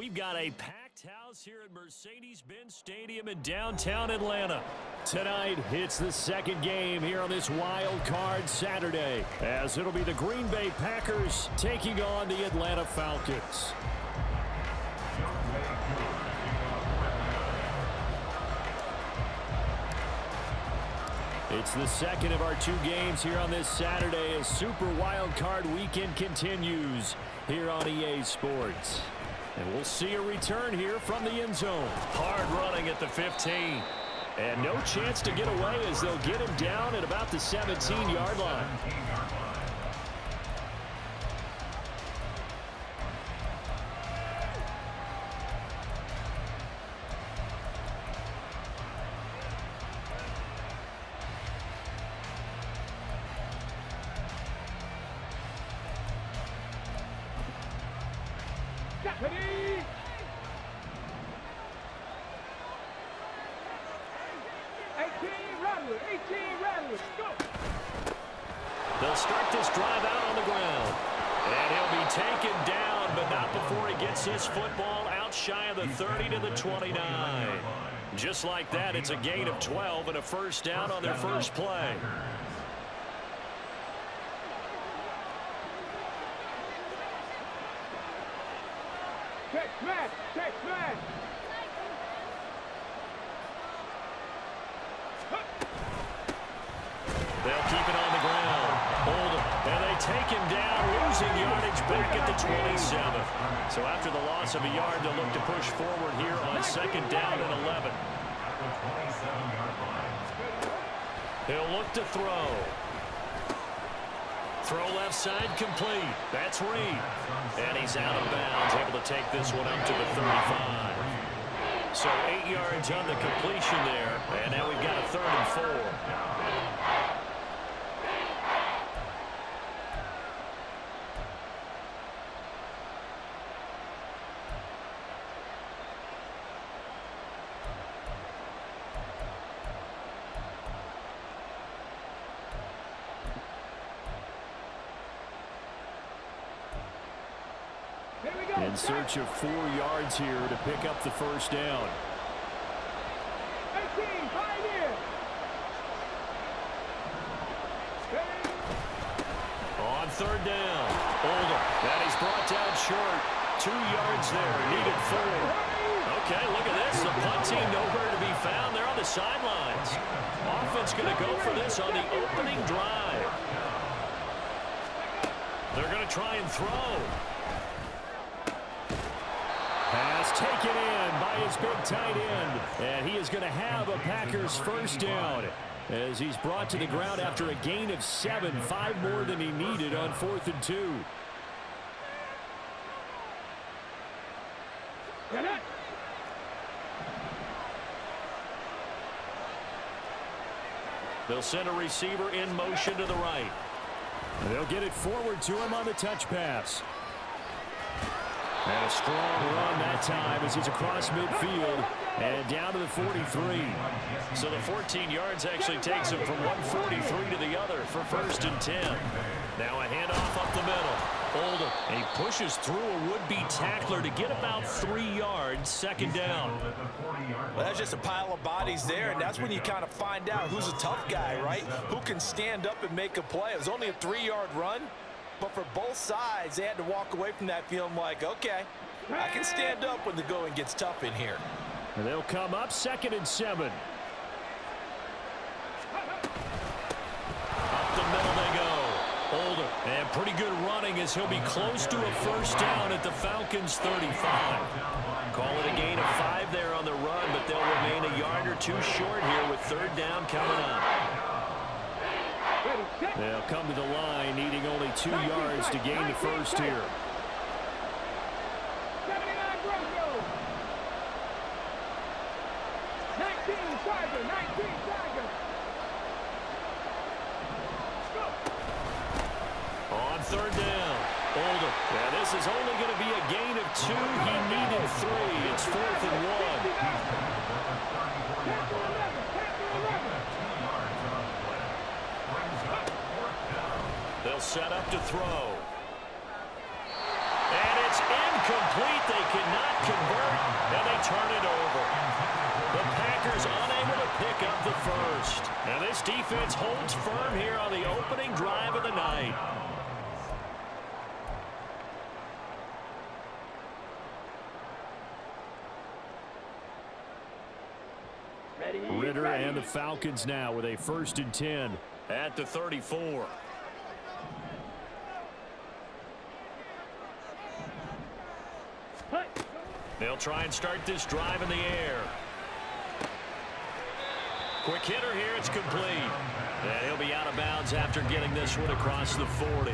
We've got a packed house here at Mercedes-Benz Stadium in downtown Atlanta. Tonight, it's the second game here on this wild card Saturday, as it'll be the Green Bay Packers taking on the Atlanta Falcons. It's the second of our two games here on this Saturday as Super Wild Card Weekend continues here on EA Sports. And we'll see a return here from the end zone. Hard running at the 15. And no chance to get away as they'll get him down at about the 17-yard line. They'll start this drive out on the ground. And he'll be taken down, but not before he gets this football out shy of the 30 to the 29. Just like that, it's a gain of 12 and a first down on their first play. Check smash! Check smash! They'll keep it on the ground. Hold him. And they take him down, losing yardage back at the 27. So after the loss of a yard, they'll look to push forward here on second down and 11. He'll look to throw. Throw left side complete. That's Reed. And he's out of bounds, able to take this one up to the 35. So 8 yards on the completion there. And now we've got a 3rd and 4. In search of 4 yards here to pick up the first down. 18, pioneer. On 3rd down. Oldham. That is brought down short. 2 yards there. Needed 4. Okay, look at this. The punt team nowhere to be found. They're on the sidelines. Offense going to go for this on the opening drive. They're going to try and throw. Pass taken in by his big tight end. And he is going to have a Packers first down as he's brought to the ground after a gain of 7, 5 more than he needed on 4th and 2. They'll send a receiver in motion to the right. And they'll get it forward to him on the touch pass. And a strong run that time as he's across midfield and down to the 43. So the 14 yards actually takes him from 143 to the other for 1st and 10. Now a handoff up the middle. Oldham, and he pushes through a would-be tackler to get about 3 yards, 2nd down. Well, that's just a pile of bodies there, and that's when you kind of find out who's a tough guy, right? Who can stand up and make a play. It was only a 3-yard run. But for both sides, they had to walk away from that feeling like, okay, I can stand up when the going gets tough in here. And they'll come up 2nd and 7. Up the middle they go. Oldham, and pretty good running as he'll be close to a first down at the Falcons' 35. Call it a gain of 5 there on the run, but they'll remain a yard or 2 short here with 3rd down coming up. They'll come to the line, needing only 2 yards to gain the first here. 79 Broncos. 19 Tiger. 19 Tiger. On 3rd down. Oldham. Yeah, this is only going to be a gain of 2. He needed 3. It's 4th and 1. They'll set up to throw. And it's incomplete. They cannot convert, and they turn it over. The Packers unable to pick up the first. And this defense holds firm here on the opening drive of the night. Ritter and the Falcons now with a 1st and 10 at the 34. They'll try and start this drive in the air. Quick hitter here. It's complete. And he'll be out of bounds after getting this one across the 40.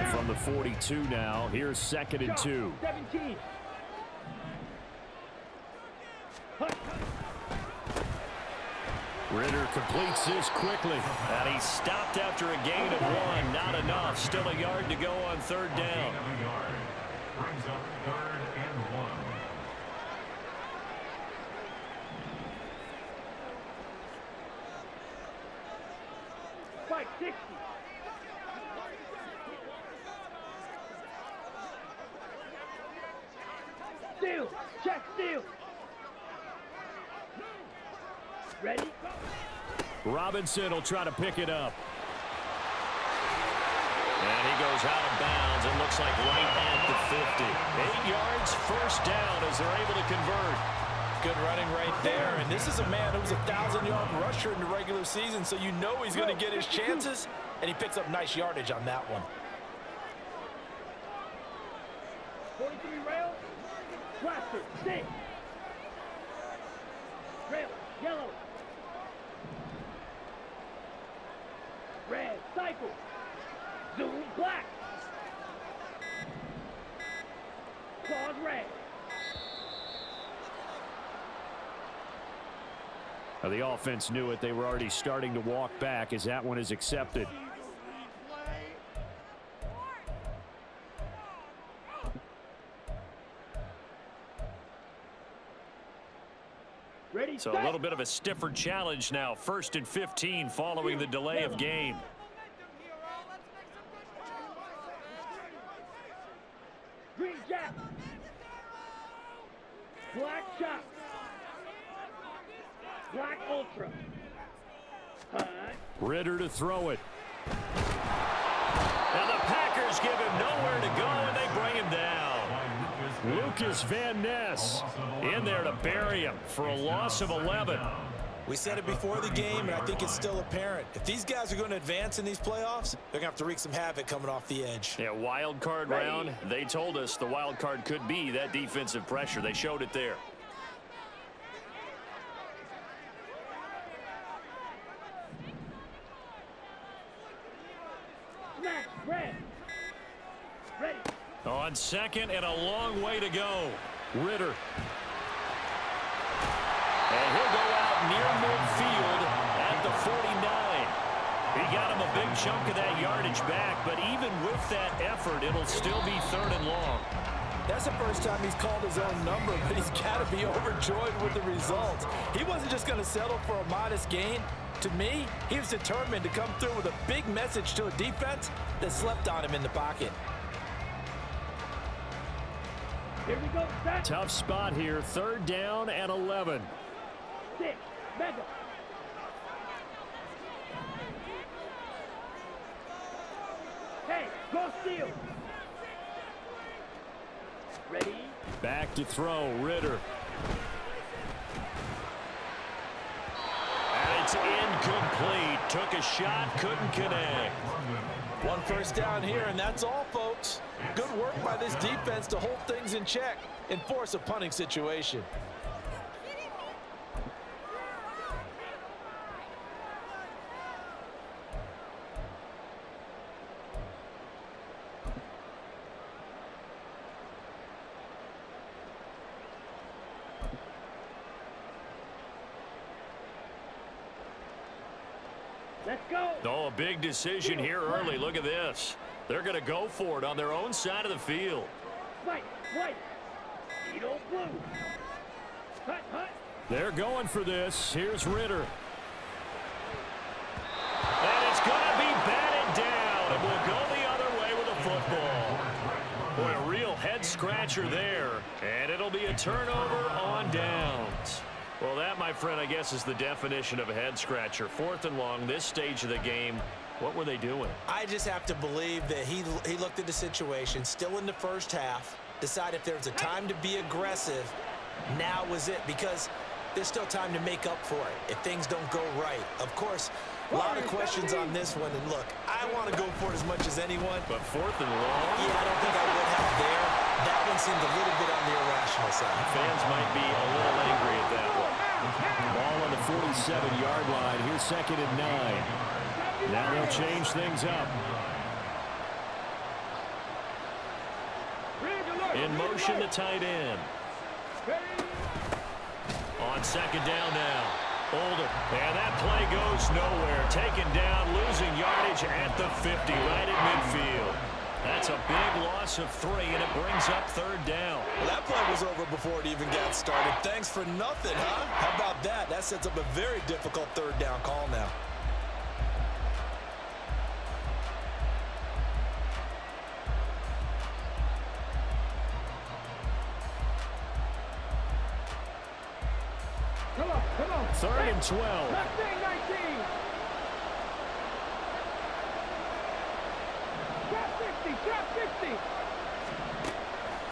From the 42 now, here's 2nd and 2. 17. Ritter completes this quickly. And he stopped after a gain of 1. Not enough. Still a yard to go on 3rd down. Brings up 3rd and 1. Fight 60. Steal. Check steal. Ready? Robinson will try to pick it up. And he goes out of bounds. It looks like right at the 50. 8 yards, 1st down as they're able to convert. Good running right there. And this is a man who was a 1,000-yard rusher in the regular season, so you know he's going to get his chances. And he picks up nice yardage on that one. 43 rail. Blaster. 6. Rail. Yellow. Red. Cycle. Zoom. Black. Claws red. Now the offense knew it. They were already starting to walk back as that one is accepted. Ready, So a little bit of a stiffer challenge now. 1st and 15 following the delay of game. Green jack. Black shot. Black ultra. Hunt. Ritter to throw it. And the Packers give him nowhere to go, and they bring him down. Lucas Van Ness in there to bury him for a loss of 11. We said it before the game, and I think it's still apparent. If these guys are going to advance in these playoffs, they're going to have to wreak some havoc coming off the edge. Yeah, wild card round. They told us the wild card could be that defensive pressure. They showed it there. Snap. Red. Ready. On 2nd and a long way to go. Ritter. And he'll go out near midfield at the 49. He got him a big chunk of that yardage back, but even with that effort, it'll still be 3rd and long. That's the first time he's called his own number, but he's got to be overjoyed with the results. He wasn't just going to settle for a modest gain. To me, he was determined to come through with a big message to a defense that slept on him in the pocket. Here we go. Set. Tough spot here. 3rd down and 11. 6. Mega. Hey, go steal. Ready. Back to throw. Ritter. And it's incomplete. Took a shot, couldn't connect. 1 first down here, and that's all, folks. Good work by this defense to hold things in check and force a punting situation. Let's go. Oh, a big decision here early. Look at this. They're going to go for it on their own side of the field. White. Needle blue. Hut. They're going for this. Here's Ritter. And it's going to be football. Boy, a real head-scratcher there. And it'll be a turnover on downs. Well, that, my friend, I guess is the definition of a head-scratcher. 4th and long, this stage of the game. What were they doing? I just have to believe that he looked at the situation, still in the first half, decided if there's a time to be aggressive, now was it, because there's still time to make up for it if things don't go right. Of course, a lot of questions on this one, and look, I want to go for it as much as anyone. But 4th and long? Yeah, I don't think I would have there. That one seemed a little bit on the irrational side. Fans might be a little angry at that one. Ball on the 47-yard line. Here's 2nd and 9. Now they'll change things up. In motion, the tight end. On 2nd down now. Older. And that play goes nowhere. Taken down, losing yardage at the 50, right at midfield. That's a big loss of 3, and it brings up 3rd down. Well, that play was over before it even got started. Thanks for nothing, huh? How about that? That sets up a very difficult 3rd down call now. Come on. 3rd and 12. Mustang 19. Drop 60.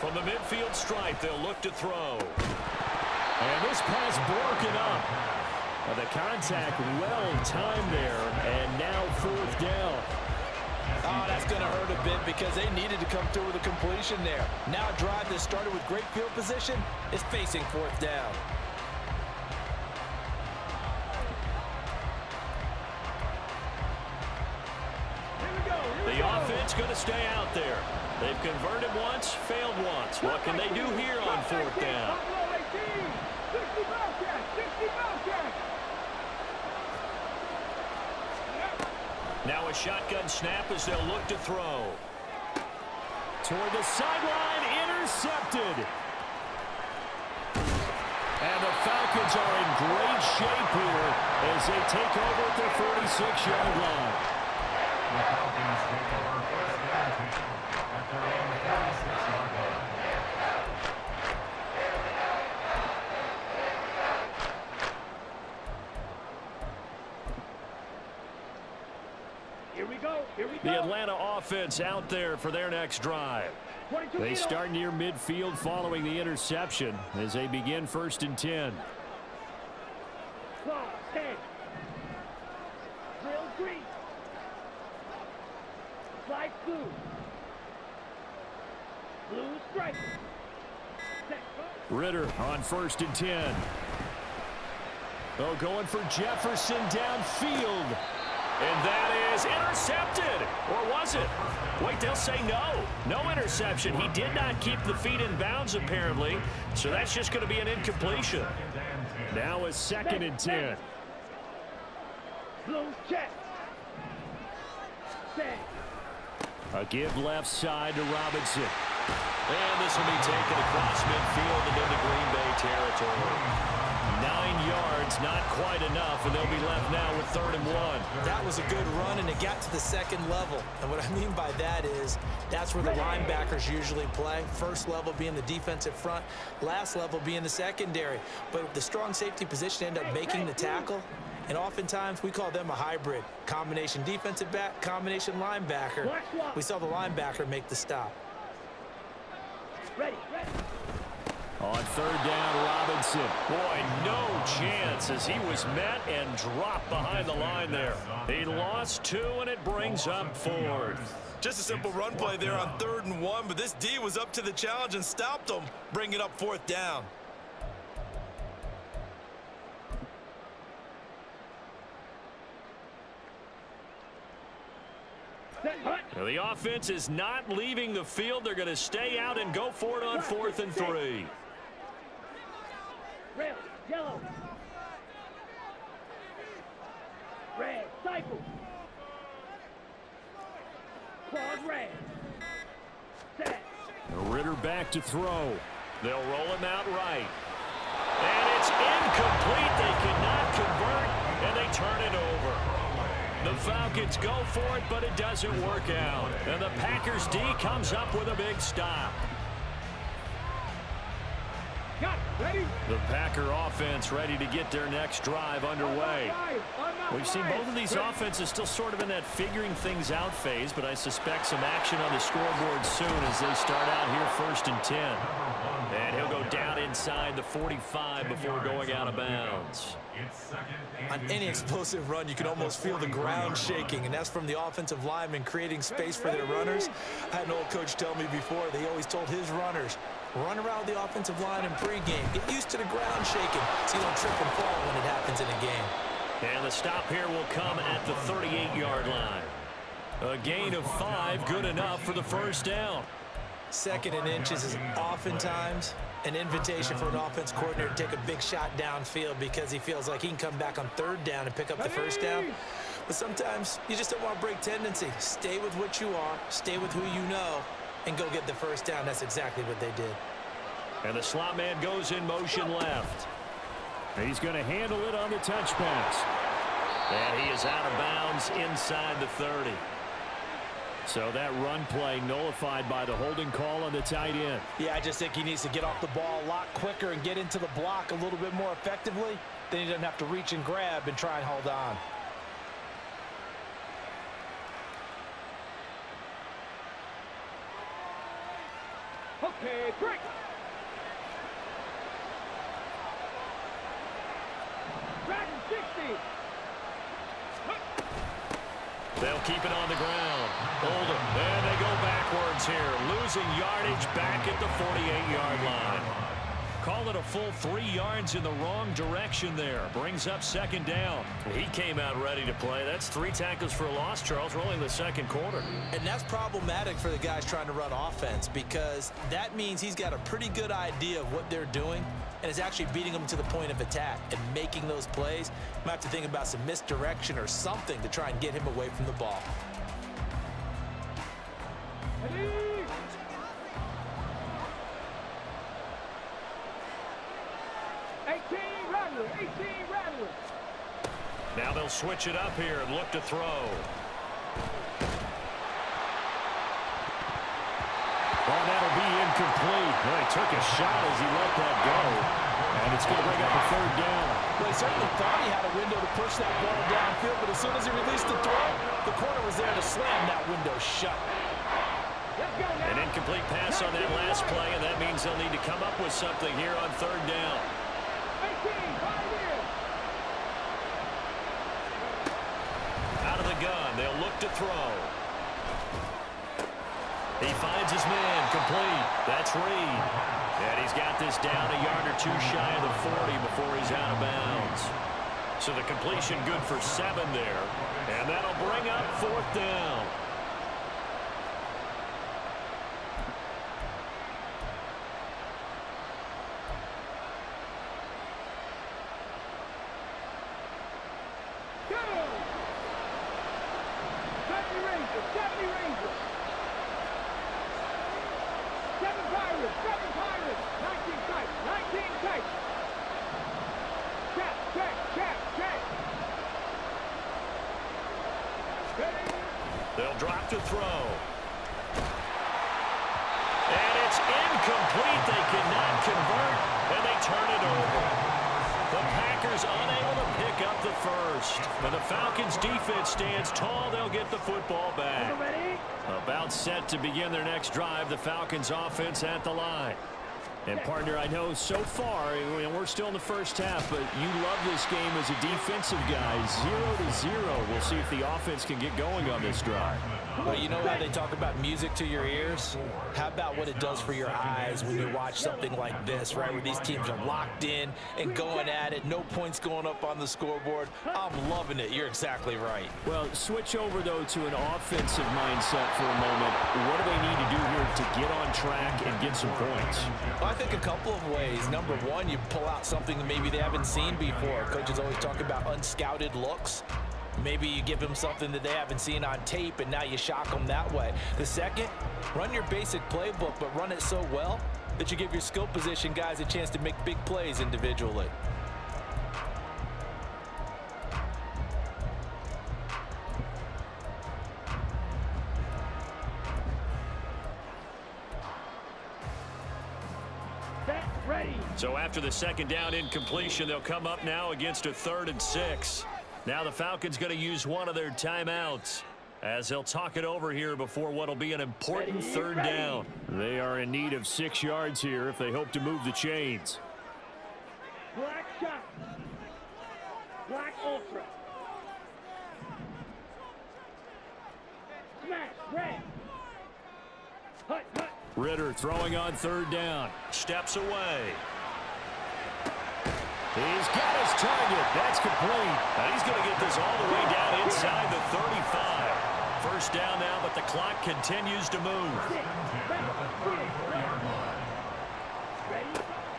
From the midfield stripe, they'll look to throw. And this pass broken up. The contact well timed there, and now 4th down. Oh, that's going to hurt a bit because they needed to come through with a completion there. Now a drive that started with great field position is facing 4th down. The offense going to stay out there. They've converted once, failed once. What can they do here on 4th down? Now a shotgun snap as they'll look to throw. Toward the sideline, intercepted. And the Falcons are in great shape here as they take over at their 46-yard line. The Falcons take over 1st and 10 at their own 46-yard line. Here we go. The Atlanta offense out there for their next drive. They start near midfield following the interception as they begin 1st and 10. Claw, 10. Drill green. Slide blue. Blue stripe. Ritter on 1st and 10. Oh, going for Jefferson downfield. And that is intercepted. Or was it? Wait, they'll say no. No interception. He did not keep the feet in bounds, apparently. So that's just going to be an incompletion. Now a 2nd and 10. Blue check. Set. A give left side to Robinson. And this will be taken across midfield and into Green Bay territory. 9 yards, not quite enough, and they'll be left now with 3rd and 1. That was a good run, and it got to the 2nd level. And what I mean by that is that's where the linebackers usually play. First level being the defensive front, last level being the secondary. But the strong safety position end up making the tackle, and oftentimes we call them a hybrid. Combination defensive back, combination linebacker. We saw the linebacker make the stop. Ready. On 3rd down, Robinson. Boy, no chance as he was met and dropped behind the line there. He lost 2, and it brings up 4th. Just a simple run play there on 3rd and 1, but this D was up to the challenge and stopped him, bringing up 4th down. Now the offense is not leaving the field. They're going to stay out and go for it on 4th and 3. Red, yellow. Red, cycle. Claude red. Set. Ritter back to throw. They'll roll him out right. And it's incomplete. They cannot convert, and they turn it over. The Falcons go for it, but it doesn't work out. And the Packers D comes up with a big stop. Got it. Ready? The Packer offense ready to get their next drive underway. We've seen both of these offenses still sort of in that figuring things out phase, but I suspect some action on the scoreboard soon as they start out here 1st and 10. And he'll go down inside the 45 before going out of bounds. On any explosive run, you can almost feel the ground shaking, and that's from the offensive linemen creating space for their runners. I had an old coach tell me before, they always told his runners, run around the offensive line in pregame. Get used to the ground shaking so you don't trip and fall when it happens in a game. And the stop here will come at the 38-yard line. A gain of 5, good enough for the first down. 2nd and inches is oftentimes an invitation for an offense coordinator to take a big shot downfield because he feels like he can come back on 3rd down and pick up the first down. But sometimes you just don't want to break tendency. Stay with what you are, stay with who you know, and go get the first down. That's exactly what they did. And the slot man goes in motion left. He's going to handle it on the touch pass. And he is out of bounds inside the 30. So that run play nullified by the holding call on the tight end. Yeah, I just think he needs to get off the ball a lot quicker and get into the block a little bit more effectively. Then he doesn't have to reach and grab and try and hold on. Okay, break. Dragon 60. They'll keep it on the ground. Hold them. And they go backwards here. Losing yardage back at the 48-yard line. Call it a full 3 yards in the wrong direction there. Brings up 2nd down. He came out ready to play. That's 3 tackles for a loss, Charles. We're only in the 2nd quarter. And that's problematic for the guys trying to run offense because that means he's got a pretty good idea of what they're doing and is actually beating them to the point of attack and making those plays. Might have to think about some misdirection or something to try and get him away from the ball. Ready? 18 Rattler, 18 Rattler. Now they'll switch it up here and look to throw. Oh, that'll be incomplete. Well, he took a shot as he let that go. And it's going to bring up a 3rd down. Well, he certainly thought he had a window to push that ball downfield, but as soon as he released the throw, the corner was there to slam that window shut. Let's go now. An incomplete pass on that last play, and that means they'll need to come up with something here on 3rd down. 18, right here. Out of the gun, they'll look to throw. He finds his man, complete. That's Reed. And he's got this down a yard or 2 shy of the 40 before he's out of bounds. So the completion good for 7 there. And that'll bring up 4th down. Go! 70 Rangers, 70 Rangers. 7 Pirates, 7 Pirates. 19 tight, 19 tight. Check, check, check, check. Ready? They'll drop to throw. And it's incomplete. They cannot convert, and they turn it over. The Packers unable to pick up the first. But the Falcons' defense stands tall. They'll get the football back. Ready? About set to begin their next drive. The Falcons' offense at the line. And, partner, I know so far, we're still in the first half, but you love this game as a defensive guy. 0-0. We'll see if the offense can get going on this drive. Well, you know how they talk about music to your ears? How about what it does for your eyes when you watch something like this, right, where these teams are locked in and going at it, no points going up on the scoreboard? I'm loving it. You're exactly right. Well, switch over, though, to an offensive mindset for a moment. What do they need to do here to get on track and get some points? Well, I think a couple of ways. Number one, you pull out something that maybe they haven't seen before. Coaches always talk about unscouted looks. Maybe you give them something that they haven't seen on tape, and now you shock them that way. The second, run your basic playbook, but run it so well that you give your skill position guys a chance to make big plays individually. So after the second down incompletion, they'll come up now against a 3rd and 6. Now the Falcons going to use one of their timeouts as they'll talk it over here before what will be an important 3rd down. They are in need of 6 yards here if they hope to move the chains. Black shot. Black ultra. Smash. Red. Hut, hut. Ritter throwing on 3rd down. Steps away. He's got his target. That's complete. And he's going to get this all the way down inside the 35. First down now, but the clock continues to move.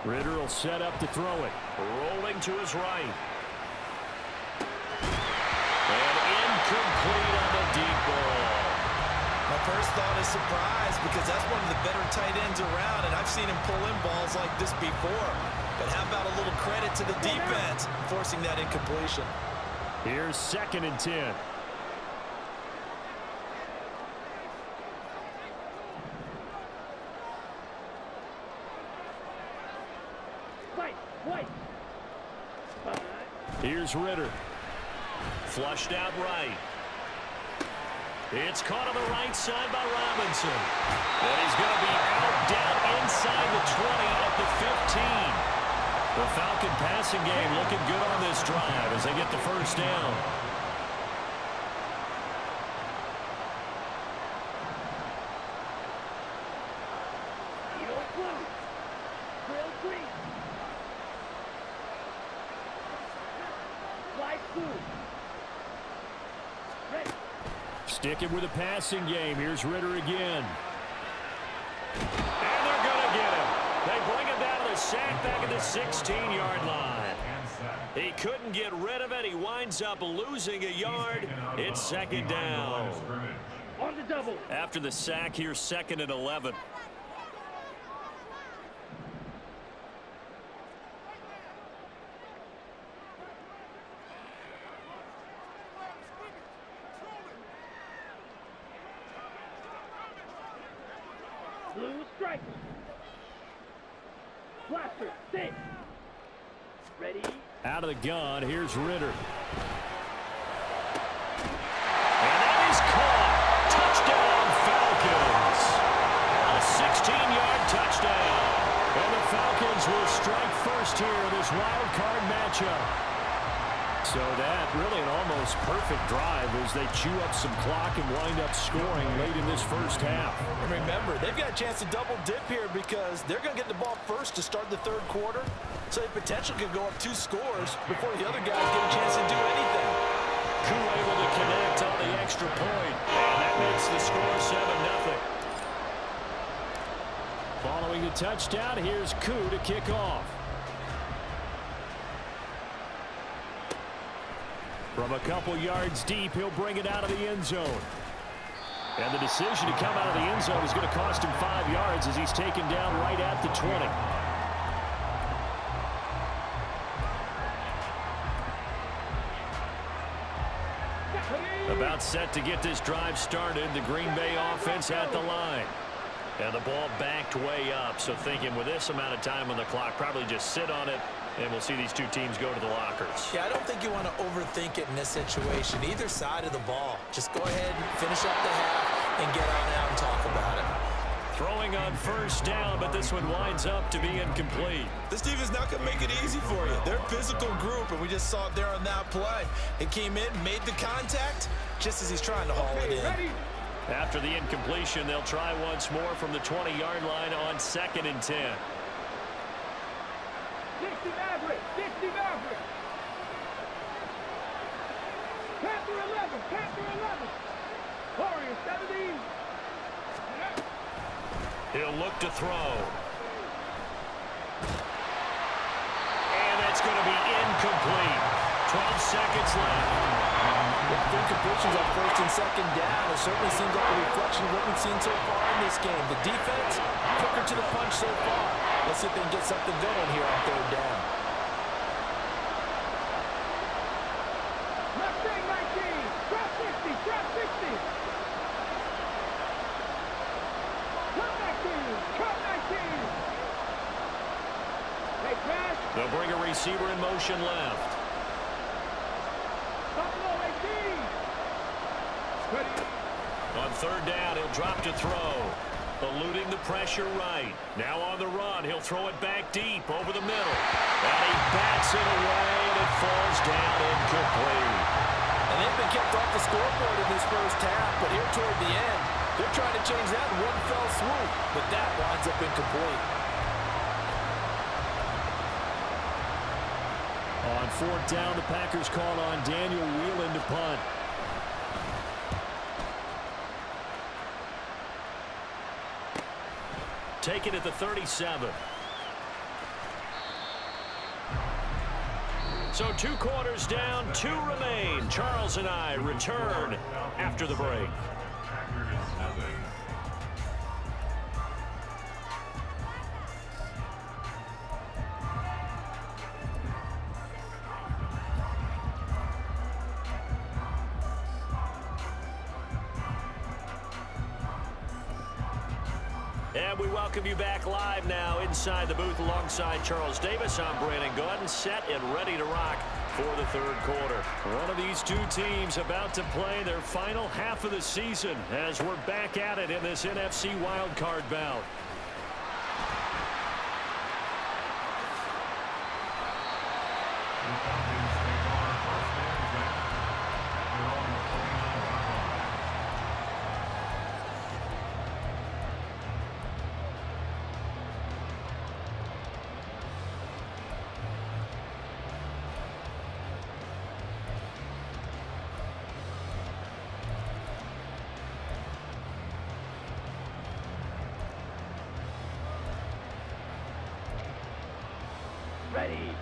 Ritter will set up to throw it. Rolling to his right. And incomplete on the deep ball. My first thought is surprise because that's one of the better tight ends around, and I've seen him pull in balls like this before. But how about a little credit to the defense forcing that incompletion? Here's 2nd and 10. Here's Ritter. Flushed out right. It's caught on the right side by Robinson. And he's going to be out down inside the 20 at the 15. The Falcon passing game looking good on this drive as they get the first down. Sticking with the passing game. Here's Ritter again. And they're going to get him. They bring him down to the sack back at the 16-yard line. He couldn't get rid of it. He winds up losing a yard. It's 2nd down. On the double. After the sack, here's 2nd and 11. Blue strike. Blaster, sit. Ready. Out of the gun, here's Ritter. And that is caught. Touchdown, Falcons. A 16-yard touchdown. And the Falcons will strike first here in this wild card matchup. So that really an almost perfect drive as they chew up some clock and wind up scoring late in this first half. And remember, they've got a chance to double dip here because they're going to get the ball first to start the 3rd quarter. So they potentially could go up 2 scores before the other guys get a chance to do anything. Koo able to connect on the extra point. And that makes the score 7-0. Following the touchdown, here's Koo to kick off. From a couple yards deep, he'll bring it out of the end zone. And the decision to come out of the end zone is going to cost him 5 yards as he's taken down right at the 20. About set to get this drive started. The Green Bay offense at the line. And the ball backed way up. So thinking with this amount of time on the clock, probably just sit on it. And we'll see these two teams go to the lockers. Yeah, I don't think you want to overthink it in this situation. Either side of the ball. Just go ahead and finish up the half and get on out and talk about it. Throwing on first down, but this one winds up to be incomplete. This defense not going to make it easy for you. They're a physical group, and we just saw it there on that play. It came in, made the contact, just as he's trying to haul it in. After the incompletion, they'll try once more from the 20-yard line on 2nd and 10. 60 Maverick, 60 Maverick. Panther 11, Panther 11. Warrior 17. He'll look to throw. And that's going to be incomplete. 12 seconds left. With incompletions on 1st and 2nd down, it certainly seems like a reflection of what we've seen so far in this game. The defense, quicker to the punch so far. Let's see if they can get something going here on 3rd down. Mustang 19, drop 60, drop 60. Cut 19, cut 19. They'll bring a receiver in motion left. On third down, he'll drop to throw. Eluding the pressure right. Now on the run, he'll throw it back deep over the middle. And he bats it away, and it falls down incomplete. And they've been kept off the scoreboard in this first half, but here toward the end, they're trying to change that in one fell swoop, but that winds up incomplete. On fourth down, the Packers call on Daniel Whelan to punt. Taken at the 37. So 2 quarters down, 2 remain. Charles and I return after the break. And we welcome you back live now inside the booth alongside Charles Davis. I'm Brandon Gordon, set and ready to rock for the third quarter. One of these two teams about to play their final half of the season as we're back at it in this NFC wildcard bout.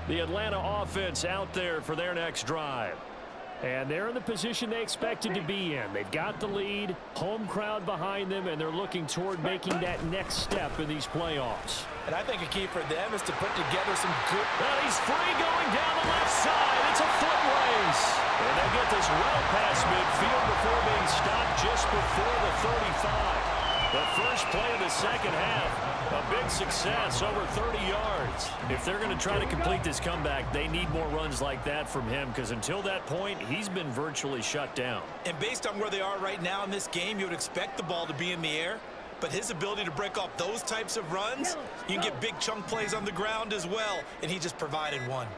The Atlanta offense out there for their next drive. And they're in the position they expected to be in. They've got the lead, home crowd behind them, and they're looking toward making that next step in these playoffs. And I think a key for them is to put together some good... Well, he's free going down the left side. It's a foot race. And they get this well past midfield before being stopped just before the 35. The first play of the second half, a big success, over 30 yards. If they're going to try to complete this comeback, they need more runs like that from him, because until that point, he's been virtually shut down. And based on where they are right now in this game, you would expect the ball to be in the air. But his ability to break off those types of runs, you can get big chunk plays on the ground as well, and he just provided one.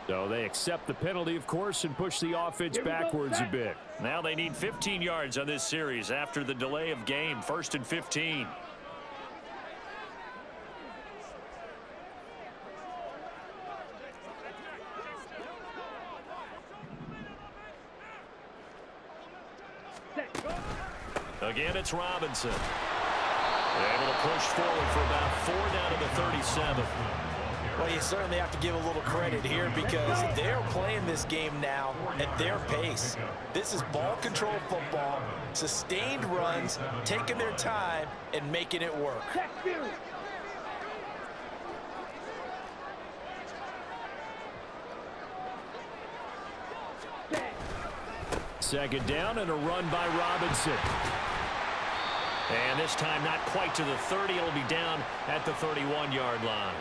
So they accept the penalty, of course, and push the offense backwards a bit. Now they need 15 yards on this series after the delay of game. 1st and 15. Again, it's Robinson. They're able to push forward for about 4 down to the 37. Well, you certainly have to give a little credit here because they're playing this game now at their pace. This is ball control football, sustained runs, taking their time, and making it work. Second down and a run by Robinson. And this time not quite to the 30. It'll be down at the 31-yard line.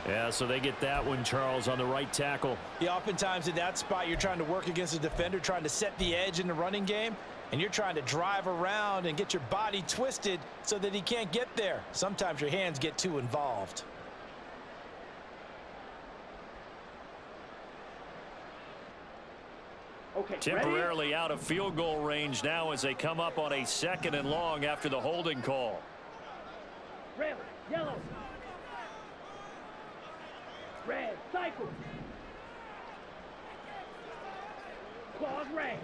Yeah, so they get that one, Charles, on the right tackle. Yeah, oftentimes in that spot, you're trying to work against a defender, trying to set the edge in the running game, and you're trying to drive around and get your body twisted so that he can't get there. Sometimes your hands get too involved. Okay, Temporarily ready? out of field goal range now as they come up on a 2nd and long after the holding call. Red, yellow. Red, cycle. Claws red.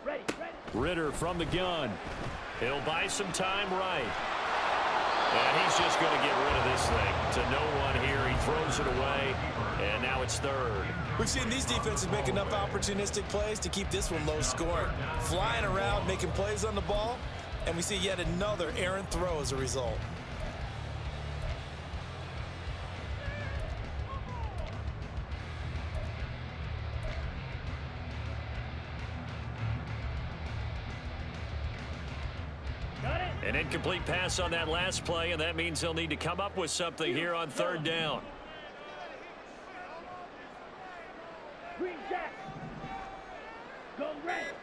Ready, ready. Ritter from the gun. He'll buy some time right. And he's just going to get rid of this thing to no one here. He throws it away, and now it's 3rd. We've seen these defenses make enough opportunistic plays to keep this one low scoring. Flying around, making plays on the ball, and we see yet another errant throw as a result. An incomplete pass on that last play, and that means they'll need to come up with something here on third down. Green Jack. Go red.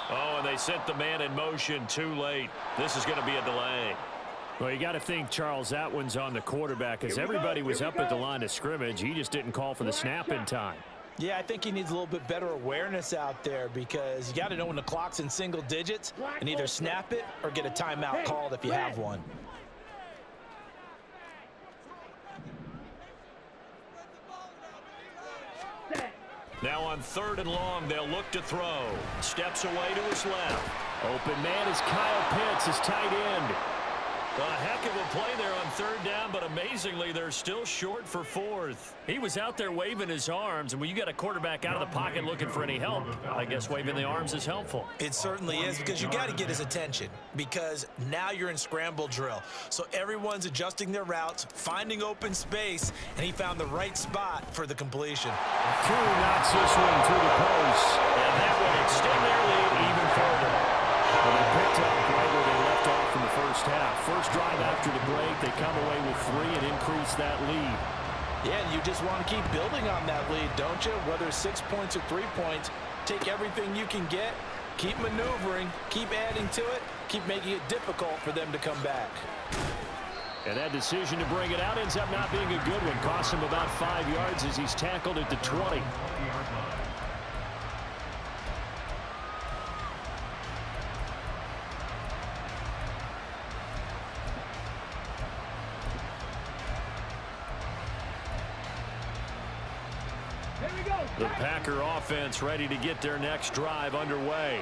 Oh, and they sent the man in motion too late. This is going to be a delay. Well, you got to think, Charles, that one's on the quarterback, as everybody was up at the line of scrimmage. He just didn't call for the snap in time. Yeah, I think he needs a little bit better awareness out there, because you got to know when the clock's in single digits and either snap it or get a timeout called if you have one. Now on third and long, they'll look to throw. Steps away to his left. Open man is Kyle Pitts, his tight end. A heck of a play there on third down, but amazingly, they're still short for fourth. He was out there waving his arms, and when you got a quarterback out of the pocket looking for any help, I guess waving the arms is helpful. It certainly is, because you got to get his attention, because now you're in scramble drill. So everyone's adjusting their routes, finding open space, and he found the right spot for the completion. Crew knocks this one through the post, and that will extend their lead even further. Well, they picked up right where they left off in the first half. First drive after the break, they come away with 3 and increase that lead. Yeah, and you just want to keep building on that lead, don't you? Whether it's 6 points or 3 points, take everything you can get, keep maneuvering, keep adding to it, keep making it difficult for them to come back. And that decision to bring it out ends up not being a good one. Costs him about 5 yards as he's tackled at the 20. The Packer offense ready to get their next drive underway.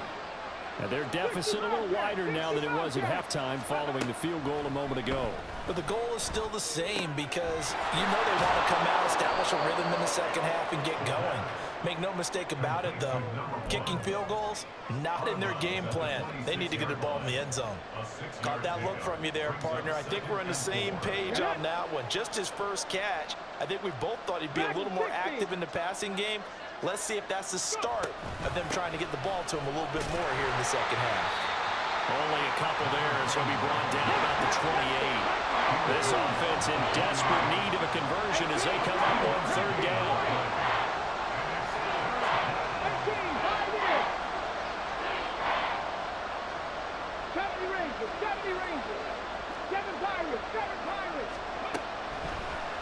And their deficit a little wider now than it was at halftime following the field goal a moment ago. But the goal is still the same, because you know they want to come out, establish a rhythm in the second half, and get going. Make no mistake about it, though. Kicking field goals, not in their game plan. They need to get the ball in the end zone. Caught that look from you there, partner. I think we're on the same page on that one. Just his first catch. I think we both thought he'd be a little more active in the passing game. Let's see if that's the start of them trying to get the ball to him a little bit more here in the second half. Only a couple there, so he'll be brought down about the 28. This offense in desperate need of a conversion as they come up on third down. 70 Rangers. 7 Pirates. 7 Pirates.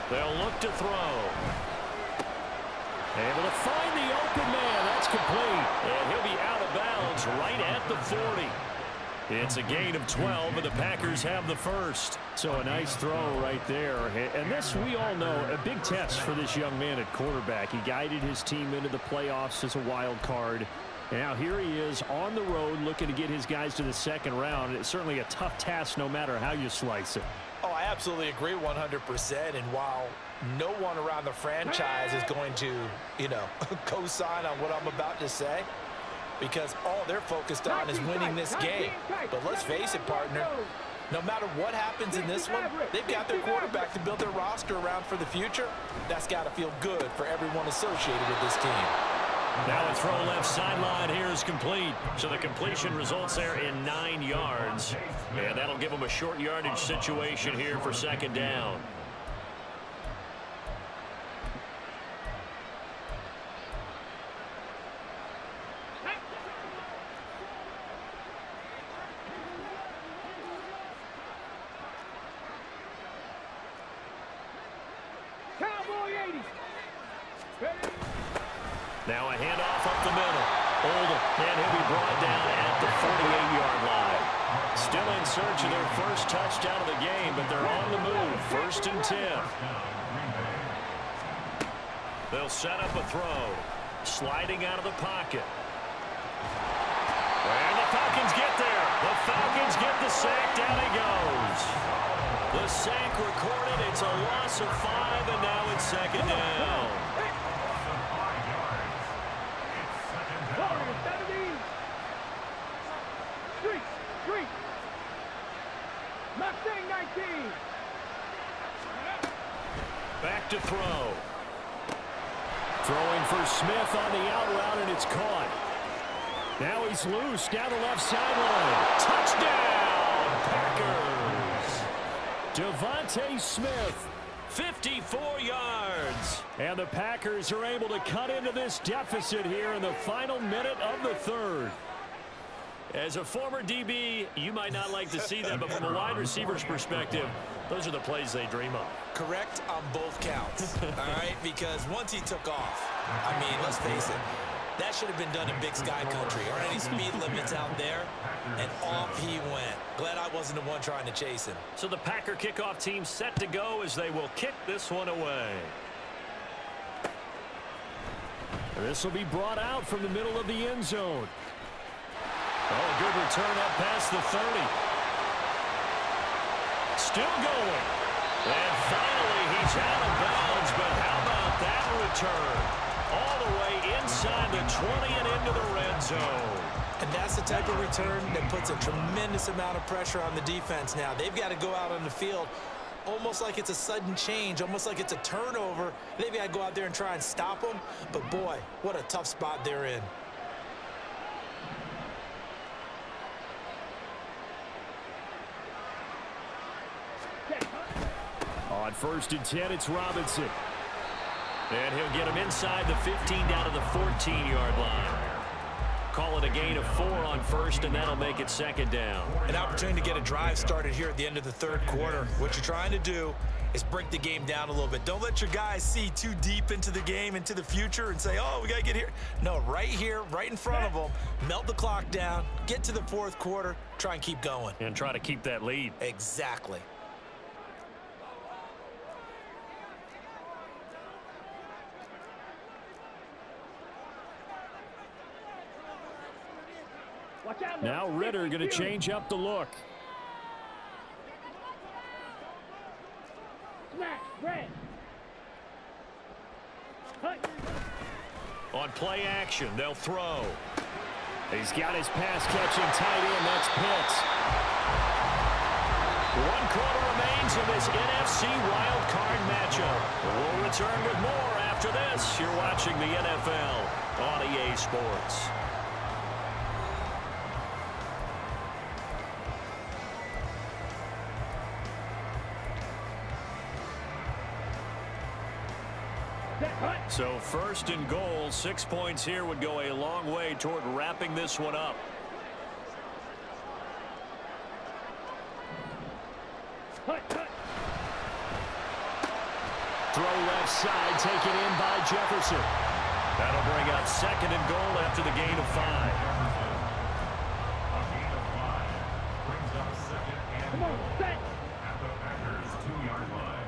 They'll look to throw. Able to find the open man. That's complete. And he'll be out of bounds right at the 40. It's a gain of 12, and the Packers have the first. So a nice throw right there. And this, we all know, a big test for this young man at quarterback. He guided his team into the playoffs as a wild card. And now here he is on the road looking to get his guys to the second round. It's certainly a tough task no matter how you slice it. Oh, I absolutely agree 100%. And while no one around the franchise is going to, co-sign on what I'm about to say, because all they're focused on is winning this game. But let's face it, partner, no matter what happens in this one, they've got their quarterback to build their roster around for the future. That's got to feel good for everyone associated with this team. Now a throw left sideline here is complete. So the completion results there in 9 yards. And that'll give them a short yardage situation here for second down. Now a handoff up the middle. Oldham, and he'll be brought down at the 48-yard line. Still in search of their first touchdown of the game, but they're on the move. 1st and 10. They'll set up a throw. Sliding out of the pocket. And the Falcons get there. The Falcons get the sack. Down he goes. The sack recorded. It's a loss of 5, and now it's second down. Mustang 19. Back to throw. Throwing for Smith on the out route, and it's caught. Now he's loose down the left sideline. Touchdown, Packers. Devontae Smith, 54 yards. And the Packers are able to cut into this deficit here in the final minute of the third. As a former DB, you might not like to see that, but from a wide receiver's perspective, those are the plays they dream of. Correct on both counts, all right? Because once he took off, I mean, let's face it, that should have been done in Big Sky Country. Aren't any speed limits out there? And off he went. Glad I wasn't the one trying to chase him. So the Packer kickoff team set to go as they will kick this one away. This will be brought out from the middle of the end zone. Oh, good return up past the 30. Still going. And finally, he's out of bounds, but how about that return? All the way inside the 20 and into the red zone. And that's the type of return that puts a tremendous amount of pressure on the defense now. They've got to go out on the field almost like it's a sudden change, almost like it's a turnover. They've got to go out there and try and stop them. But, boy, what a tough spot they're in. On 1st and 10, it's Robinson. And he'll get him inside the 15 down to the 14-yard line. Call it a gain of 4 on 1st, and that'll make it 2nd down. An opportunity to get a drive started here at the end of the 3rd quarter. What you're trying to do is break the game down a little bit. Don't let your guys see too deep into the game, into the future, and say, oh, we got to get here. No, right here, right in front of them, melt the clock down, get to the 4th quarter, try and keep going. And try to keep that lead. Exactly. Now Ritter going to change up the look. Smash, red. On play action, they'll throw. He's got his pass catching tight end. That's Pitts. 1 quarter remains of this NFC wild card matchup. We'll return with more after this. You're watching the NFL on EA Sports. So 1st and goal, 6 points here would go a long way toward wrapping this one up. Throw left side, taken in by Jefferson. That'll bring up 2nd and goal after the gain of 5. A gain of 5 brings up 2nd and goal at the Packers' 2-yard line.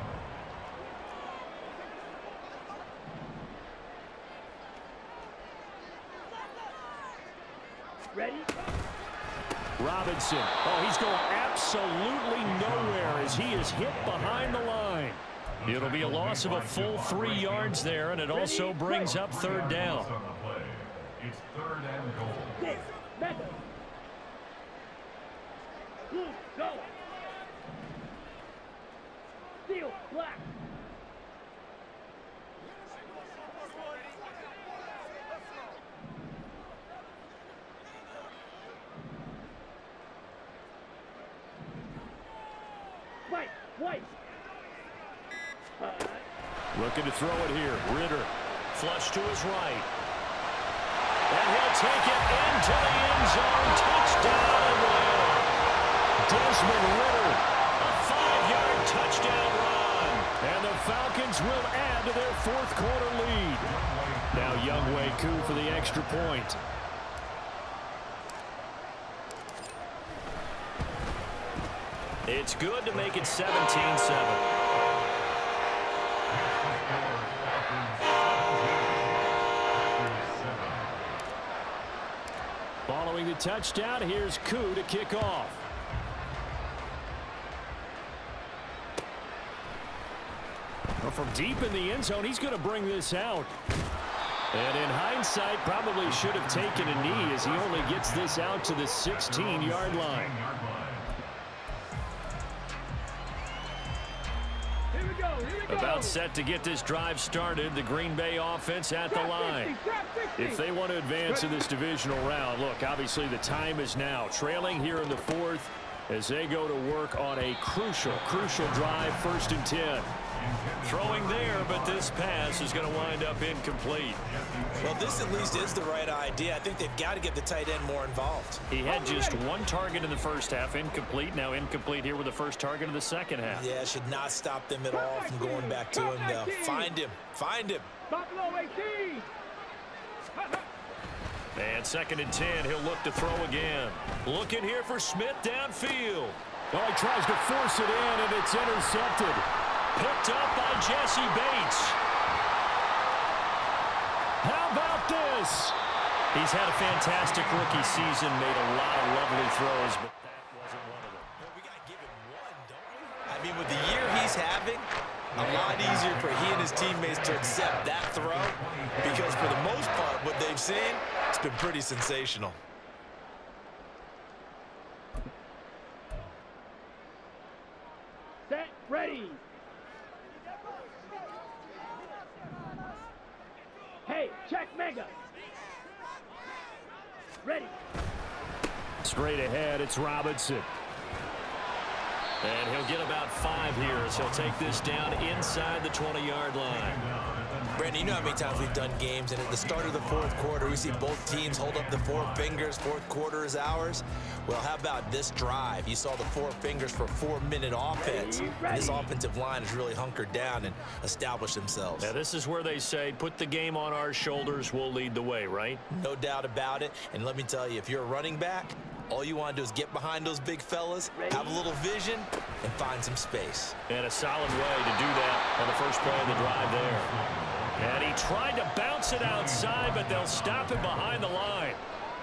Ready? Robinson. Oh, he's going absolutely nowhere as he is hit behind the line. It'll be a loss of a full 3 yards there, and it also brings up 3rd down. It's 3rd and goal. Six, Madden. Blue, go. Steel, black. White. Looking to throw it here. Ritter. Flush to his right. And he'll take it into the end zone. Touchdown. Desmond Ritter. A 5-yard touchdown run. And the Falcons will add to their 4th quarter lead. Now Younghoe Koo for the extra point. It's good to make it 17-7. Following the touchdown, here's Koo to kick off. Well, from deep in the end zone, he's going to bring this out. And in hindsight, probably should have taken a knee as he only gets this out to the 16-yard line. Here we go. About set to get this drive started. The Green Bay offense at the line. If they want to advance in this divisional round, look, obviously the time is now. Trailing here in the fourth as they go to work on a crucial drive, 1st and 10. Throwing there, but this pass is going to wind up incomplete. Well, this at least is the right idea. I think they've got to get the tight end more involved. He had just 1 target in the first half, incomplete. Now incomplete here with the first target of the second half. Yeah, should not stop them at all from going back to him, though. Find him. Buffalo 18. And 2nd and 10, he'll look to throw again. Looking here for Smith downfield. Oh, he tries to force it in, and it's intercepted. Picked up by Jesse Bates. How about this? He's had a fantastic rookie season, made a lot of lovely throws, but that wasn't one of them. Well, we got to give him one, don't we? I mean, with the year he's having, a lot easier for he and his teammates to accept that throw because for the most part, what they've seen, it's been pretty sensational. Set, ready. Hey, check mega. Ready. Straight ahead, it's Robinson. And he'll get about 5 here as he'll take this down inside the 20-yard line. Brandon, you know how many times we've done games, and at the start of the 4th quarter, we see both teams hold up the 4 fingers, 4th quarter is ours. Well, how about this drive? You saw the 4 fingers for 4-minute offense. And this offensive line has really hunkered down and established themselves. Now, this is where they say, put the game on our shoulders, we'll lead the way, right? No doubt about it. And let me tell you, if you're a running back, all you want to do is get behind those big fellas, have a little vision, and find some space. And a solid way to do that on the first play of the drive there. And he tried to bounce it outside, but they'll stop him behind the line.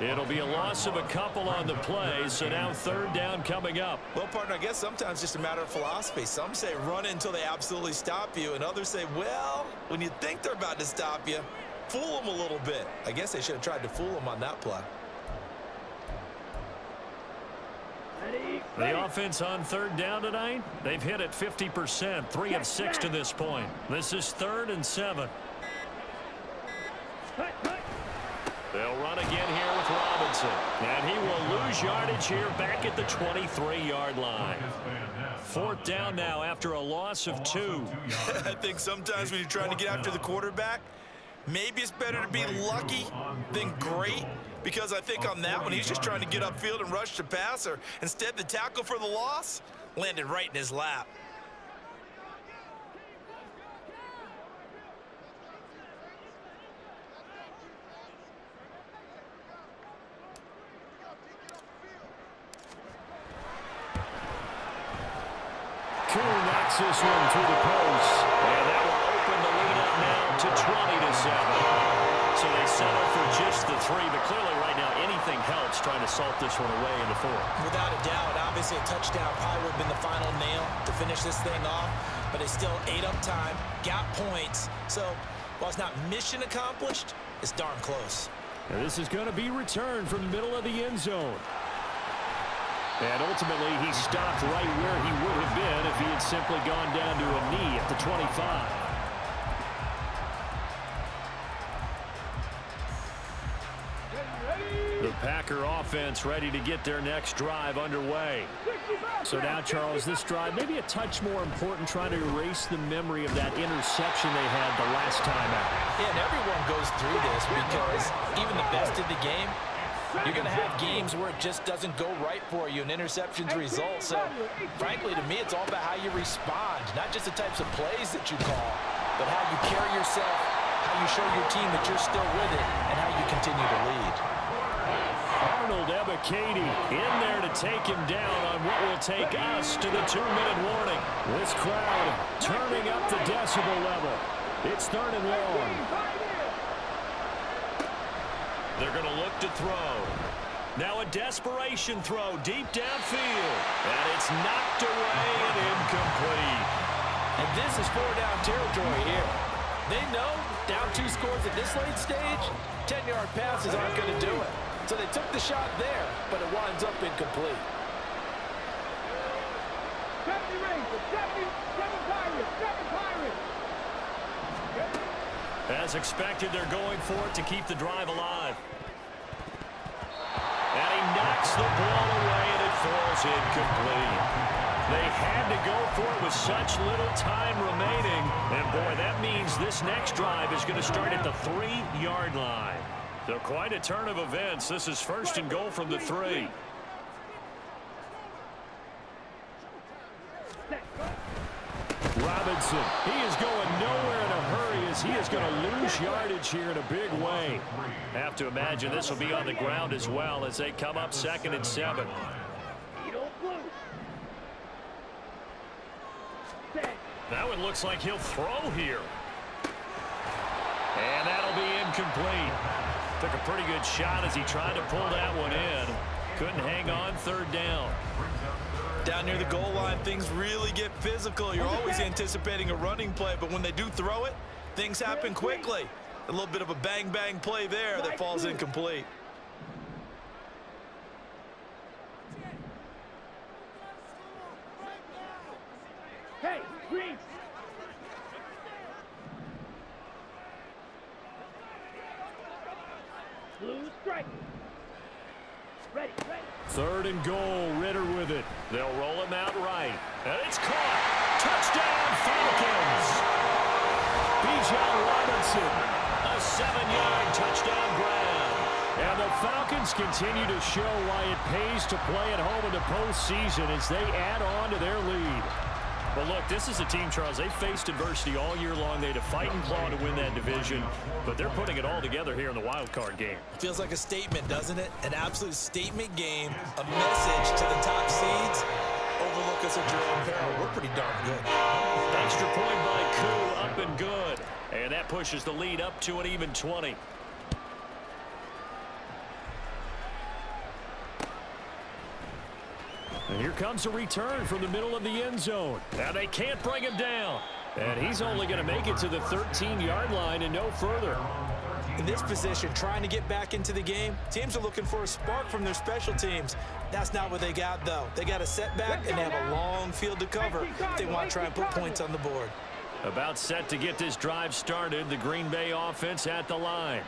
It'll be a loss of a couple on the play, so now 3rd down coming up. Well, partner, I guess sometimes it's just a matter of philosophy. Some say run until they absolutely stop you, and others say, well, when you think they're about to stop you, fool them a little bit. I guess they should have tried to fool them on that play. The offense on 3rd down tonight, they've hit it 50%, 3 of 6 to this point. This is 3rd and 7. They'll run again here with Robinson. And he will lose yardage here back at the 23-yard line. 4th down now after a loss of 2. I think sometimes when you're trying to get after the quarterback, maybe it's better to be lucky than great. Because I think on that one, he's just trying to get upfield and rush the passer. Instead, the tackle for the loss landed right in his lap. Cool knocks this one through the post. And that will open the lead up now to 20-7. So they settle for just the 3, but clearly right now anything helps trying to salt this one away in the 4th. Without a doubt, obviously a touchdown probably would have been the final nail to finish this thing off, but they still ate up time, got points. So while it's not mission accomplished, it's darn close. Now this is going to be returned from the middle of the end zone. And ultimately he stopped right where he would have been if he had simply gone down to a knee at the 25. The Packer offense ready to get their next drive underway. So now, Charles, this drive maybe a touch more important, trying to erase the memory of that interception they had the last time out. Yeah, and everyone goes through this because even the best in the game, you're going to have games where it just doesn't go right for you, and interceptions result. So, frankly, to me, it's all about how you respond, not just the types of plays that you call, but how you carry yourself, how you show your team that you're still with it, and how you continue to lead. Arnold Ebiketie in there to take him down on what will take us to the 2-minute warning. This crowd turning up the decibel level. It's 3rd and long. They're going to look to throw. Now a desperation throw deep downfield. And it's knocked away and incomplete. And this is 4-down territory here. They know down 2 scores at this late stage, 10-yard passes aren't going to do it. So they took the shot there, but it winds up incomplete. 70 Rangers, 77 Pirates, 7 Pirates. As expected, they're going for it to keep the drive alive. And he knocks the ball away, and it falls incomplete. They had to go for it with such little time remaining. And, boy, that means this next drive is going to start at the 3-yard line. So quite a turn of events. This is first and goal from the 3. Robinson, he is going nowhere in a hurry as he is going to lose yardage here in a big way. Have to imagine this will be on the ground as well as they come up 2nd and 7. That one looks like he'll throw here. And that'll be incomplete. Took a pretty good shot as he tried to pull that one in. Couldn't hang on 3rd down. Down near the goal line, things really get physical. You're always anticipating a running play, but when they do throw it, things happen quickly. A little bit of a bang-bang play there that falls incomplete. Hey, Reese. Blue strike. Ready, ready. 3rd and goal, Ritter with it. They'll roll him out right. And it's caught. Touchdown, Falcons. Bijan Robinson, a 7-yard touchdown grab. And the Falcons continue to show why it pays to play at home in the postseason as they add on to their lead. Well, look, this is a team, Charles, they faced adversity all year long. They had to fight and claw to win that division, but they're putting it all together here in the wild card game. Feels like a statement, doesn't it? An absolute statement game, a message to the top seeds. Overlook us at your own peril. We're pretty darn good. Extra point by Koo, up and good. And that pushes the lead up to an even 20. And here comes a return from the middle of the end zone. Now they can't bring him down. And he's only going to make it to the 13-yard line and no further. In this position, trying to get back into the game, teams are looking for a spark from their special teams. That's not what they got, though. They got a setback, and they have a long field to cover if they want to try and put points on the board. About set to get this drive started, the Green Bay offense at the line.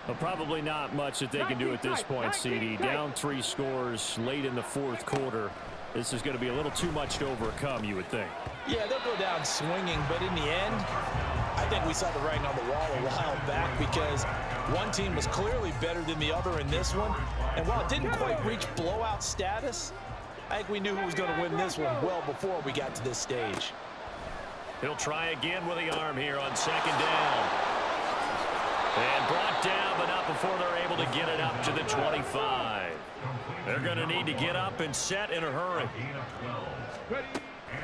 Well, probably not much that they can do at this point, CD. Down 3 scores late in the 4th quarter. This is going to be a little too much to overcome, you would think. Yeah, they'll go down swinging, but in the end, I think we saw the writing on the wall a while back because one team was clearly better than the other in this one. And while it didn't quite reach blowout status, I think we knew who was going to win this one well before we got to this stage. He'll try again with the arm here on 2nd down. And brought down, but not before they're able to get it up to the 25. They're going to need to get up and set in a hurry.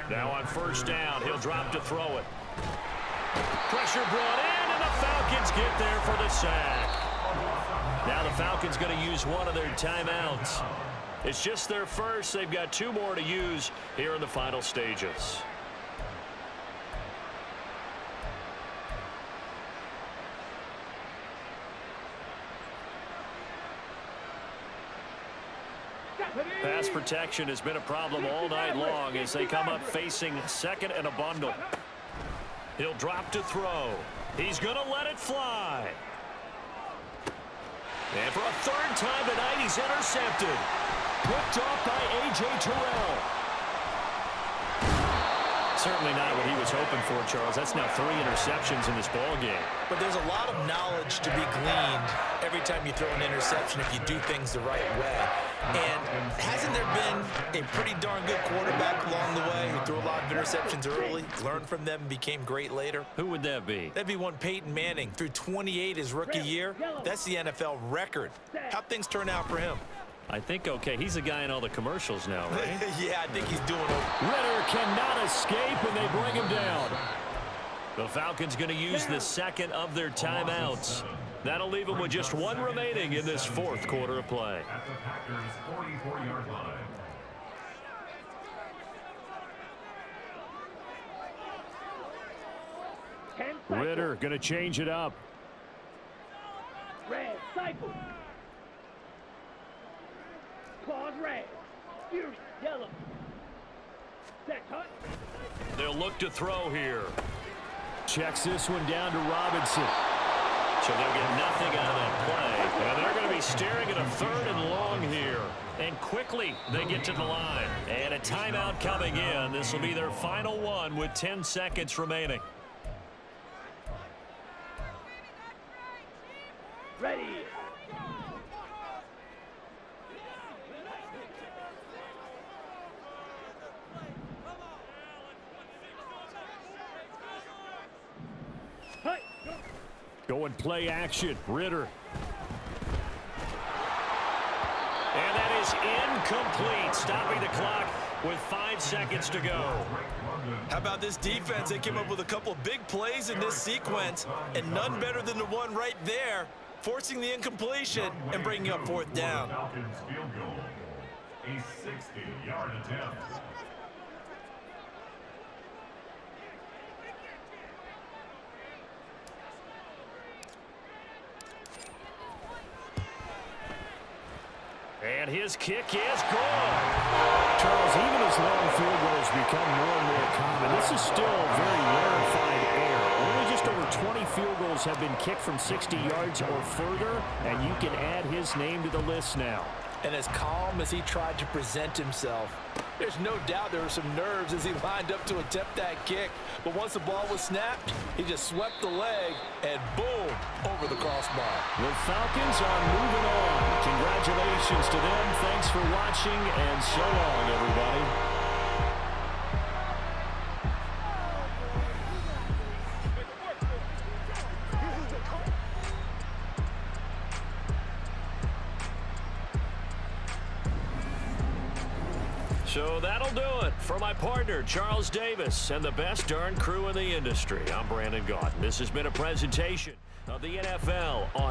Now on 1st down, he'll drop to throw it. Pressure brought in, and the Falcons get there for the sack. Now the Falcons going to use one of their timeouts. It's just their first. They've got 2 more to use here in the final stages. Pass protection has been a problem all night long as they come up facing 2nd and a bundle. He'll drop to throw. He's going to let it fly. And for a 3rd time tonight, he's intercepted. Picked off by A.J. Terrell. Certainly not what he was hoping for, Charles. That's now 3 interceptions in this ball game. But there's a lot of knowledge to be gleaned every time you throw an interception if you do things the right way. And hasn't there been a pretty darn good quarterback along the way who threw a lot of interceptions early, learned from them, and became great later? Who would that be? That'd be one Peyton Manning. Threw 28 his rookie year. That's the NFL record. How'd things turn out for him? I think, okay, he's a guy in all the commercials now, right? Yeah, I think he's doing it. Ritter cannot escape, and they bring him down. The Falcons going to use the 2nd of their timeouts. That'll leave them with just 1 remaining in this 4th quarter of play. At the Packers' 44-yard line. Ritter going to change it up. Red, cycle. Claws red. Fury, yellow. Set, cut. They'll look to throw here. Checks this one down to Robinson. So they'll get nothing out of that play. And they're going to be staring at a 3rd and long here. And quickly they get to the line. And a timeout coming in. This will be their final one with 10 seconds remaining. Ready. Go and play action. Ritter. And that is incomplete, stopping the clock with 5 seconds to go. How about this defense? They came up with a couple of big plays in this sequence, and none better than the one right there, forcing the incompletion and bringing up 4th down. Falcons field goal. A 60-yard attempt. And his kick is good. Charles, even as long field goals become more and more common, this is still very rarefied air. Only just over 20 field goals have been kicked from 60 yards or further, and you can add his name to the list now. And as calm as he tried to present himself, there's no doubt there were some nerves as he lined up to attempt that kick. But once the ball was snapped, he just swept the leg and boom, over the crossbar. The Falcons are moving on. Congratulations to them. Thanks for watching, and so long, everybody. So that'll do it for my partner, Charles Davis, and the best darn crew in the industry. I'm Brandon Gaudin. This has been a presentation of the NFL on